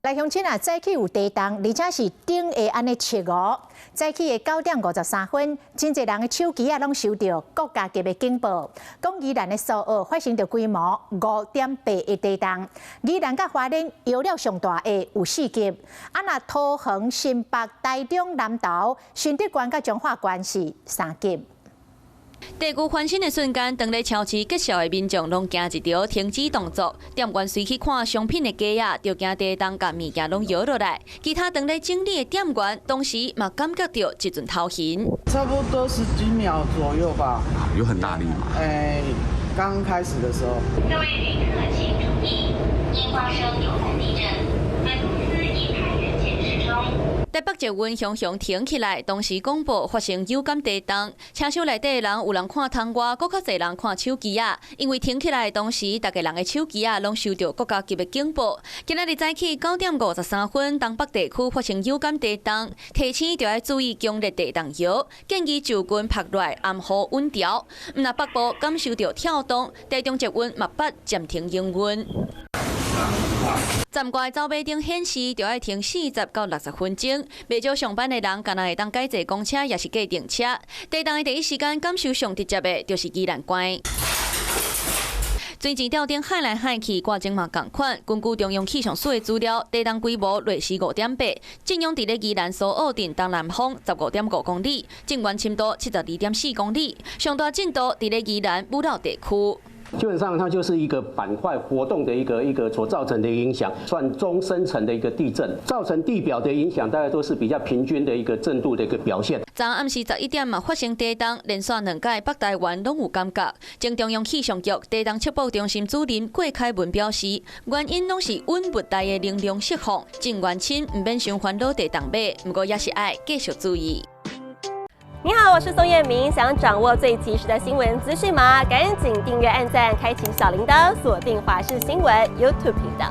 来乡亲啊，早起有地动，而且是顶下安尼切哦。早起的9:53，真侪人的手机啊拢收到国家级的警报，讲宜兰的苏澳发生着规模5.8的地动。宜兰甲花莲摇了上大的有4级，啊那桃园、新北、台中、南投、新竹县甲彰化县是3级。 地区翻新的瞬间，当咧超市结束的民众拢惊一条停止动作。店员随去看商品的架仔，就惊地动甲物件拢摇落来。其他当咧整理的店员，当时嘛感觉到一阵头晕。差不多10几秒左右吧。有很大力吗？刚开始的时候。各位旅客请注意，因发生有感地震，本公司已派员检视中。 台北捷运熊熊停起来，当时广播发生有感地动，车厢内底的人有人看窗外，搁较侪人看手机啊。因为停起来的当时，大家人的手机啊拢收到国家级的警报。今仔日早起9:53，东北地区发生有感地动，提醒就要注意强烈地动摇，建议就近拍落暗号稳调。若北部感受到跳动，台中捷运嘛8暂停营运。 站外走马灯显示，就要停40到60分钟。未少上班的人，敢若会当改坐公车，也是计程车。地动的第一时间感受上直接的，就是宜兰县。水钱吊顶海来海去，挂钟嘛同款。根据中央气象署的资料，地动规模类似5.8，震央伫咧宜兰苏澳镇东南方15.5公里，震源深度72.4公里，上大震度伫咧宜兰武寮地区。 基本上它就是一个板块活动的一个所造成的影响，算中深层的一个地震，造成地表的影响，大概都是比较平均的一个震度的一个表现。昨暗时11点嘛发生地动，连续2届北台湾拢有感觉。经中央气象局地动测报中心主任郭凯文表示，原因拢是温物带的能量释放，震源深唔免伤烦恼地动尾，不过也是爱继续注意。 你好，我是宋彦明。想掌握最及时的新闻资讯吗？赶紧订阅、按赞、开启小铃铛，锁定华视新闻 YouTube 频道。